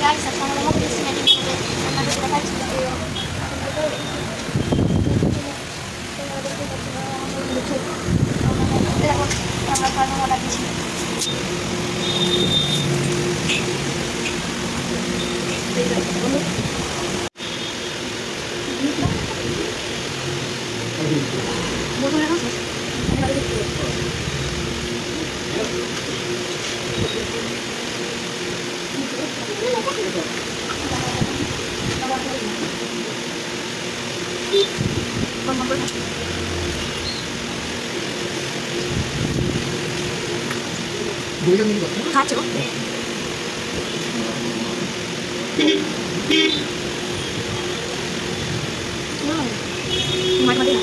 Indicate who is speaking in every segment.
Speaker 1: guys, at sana naman please natin ito. Nagkakaroon sila kayo. Kacau. Mati.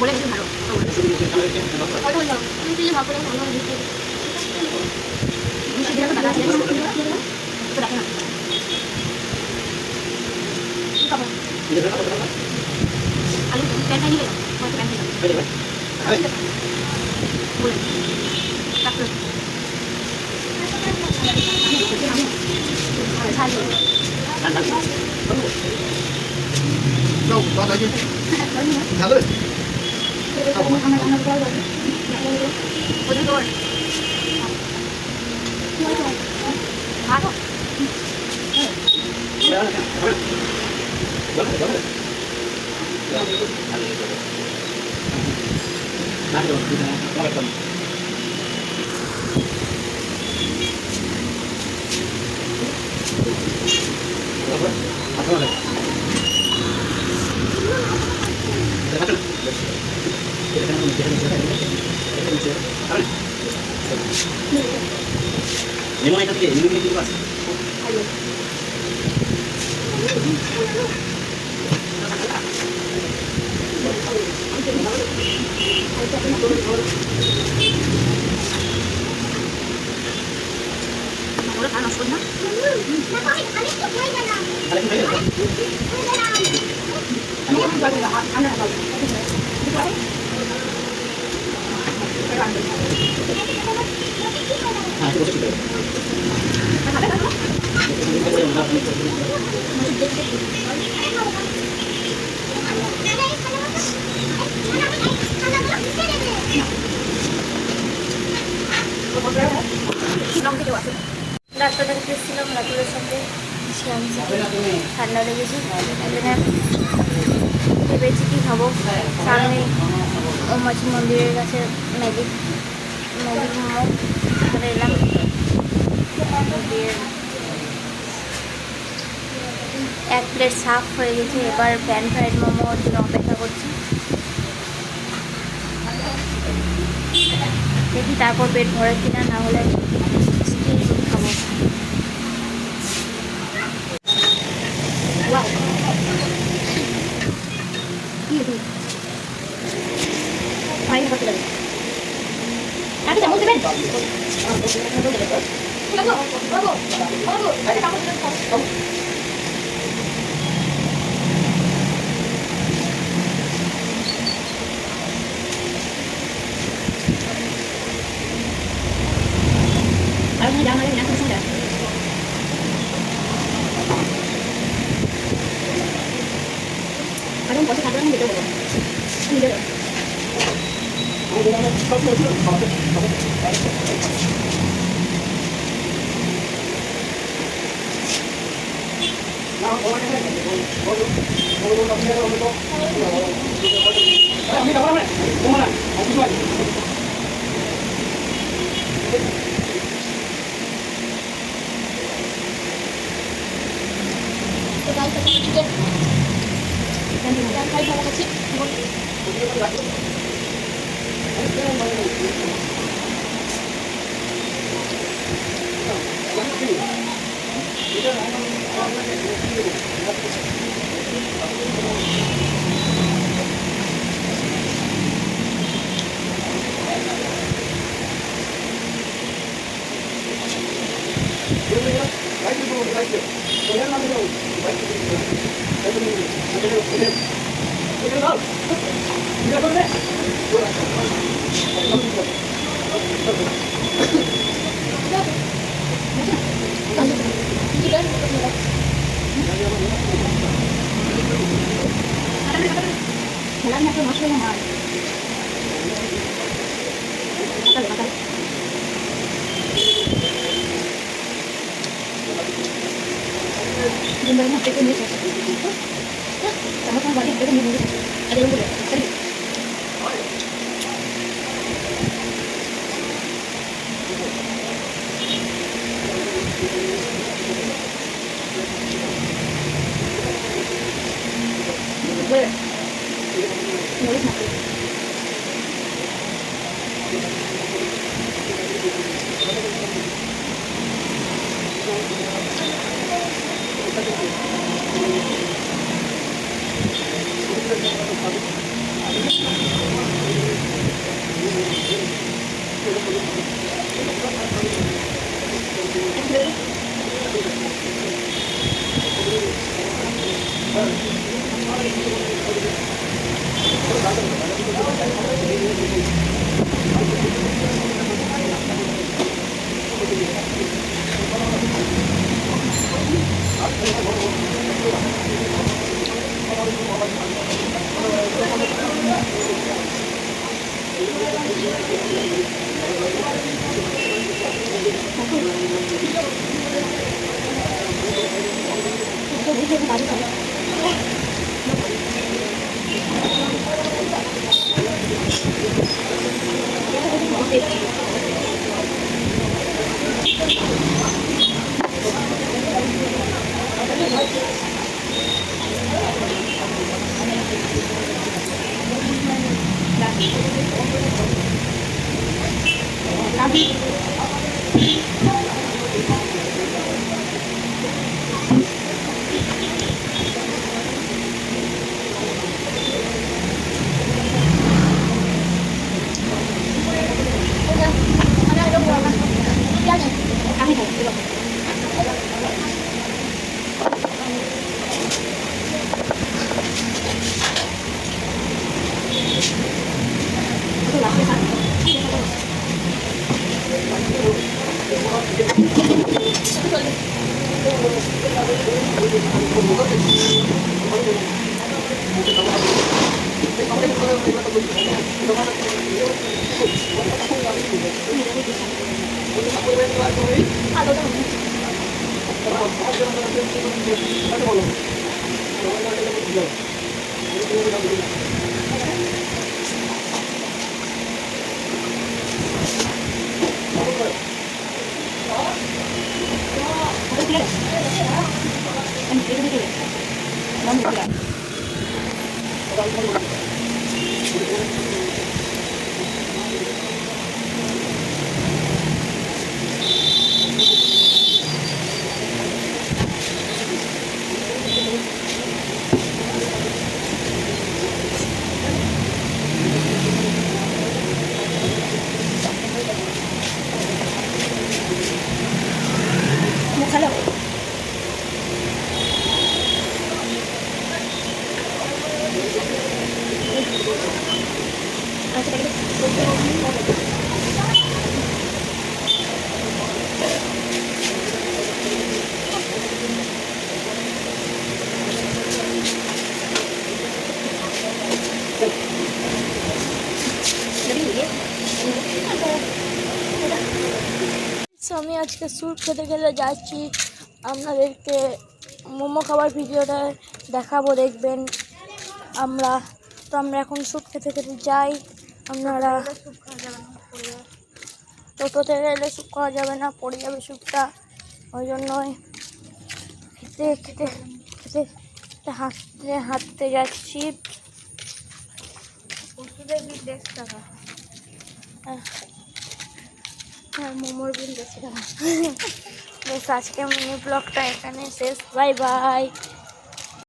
Speaker 1: Boleh sih baru. Ini nggak boleh ngomong gitu. Ini dia kata dia. Sudah kena. Kamu. Ayo, kan ini ya. Mau kan ini. Boleh. Tak perlu.
Speaker 2: Đâu, con thấy chưa? Thả lên. Ini mau ikat ke? Ini mau pas. Ayo. Udah panas sudah. ডাক্তারের কাছে ছিলাম রাতুলের সঙ্গে ঠান্ডা লেগেছে ভেবেছি কি খাবো সামনে মাছি মন্দিরের কাছে ম্যাজিক মোমো এখানে এলাম এক প্লেট সাফ হয়ে গেছে এবার প্যান ফ্রাইড মোমোর জন্য অপেক্ষা করছি দেখি তারপর পেট ভরে কিনা না হলে খাবো jangan lagi nanti sudah.
Speaker 1: এখন বসে থাকবে না যেতে দেবো নিজে দেবো তো গাইস এখন চিকেন ফ্রাই ভালো আছে খেলার একটা মশলা মার Jumlah yang HP ini sama banyak kita minum ada yang boleh tadi boleh nulis nanti আমি আজকে স্যুপ খেতে গেলে যাচ্ছি, আপনাদেরকে মোমো খাবার ভিডিওটা দেখাবো, দেখবেন। আমরা এখন স্যুপ খেতে খেতে যাই। আপনারা টোটোতে গেলে স্যুপ খাওয়া যাবে না, পড়ে যাবে স্যুপটা। ওই জন্যই খেতে খেতে খেতে হাঁটতে হাঁটতে যাচ্ছি। ওষুধের বিল 1.5 টাকা। হ্যাঁ, মোমোর বিল 1.5 টাকা। বেশ, আজকে মিনি ব্লগটা এখানে শেষ। Bye bye.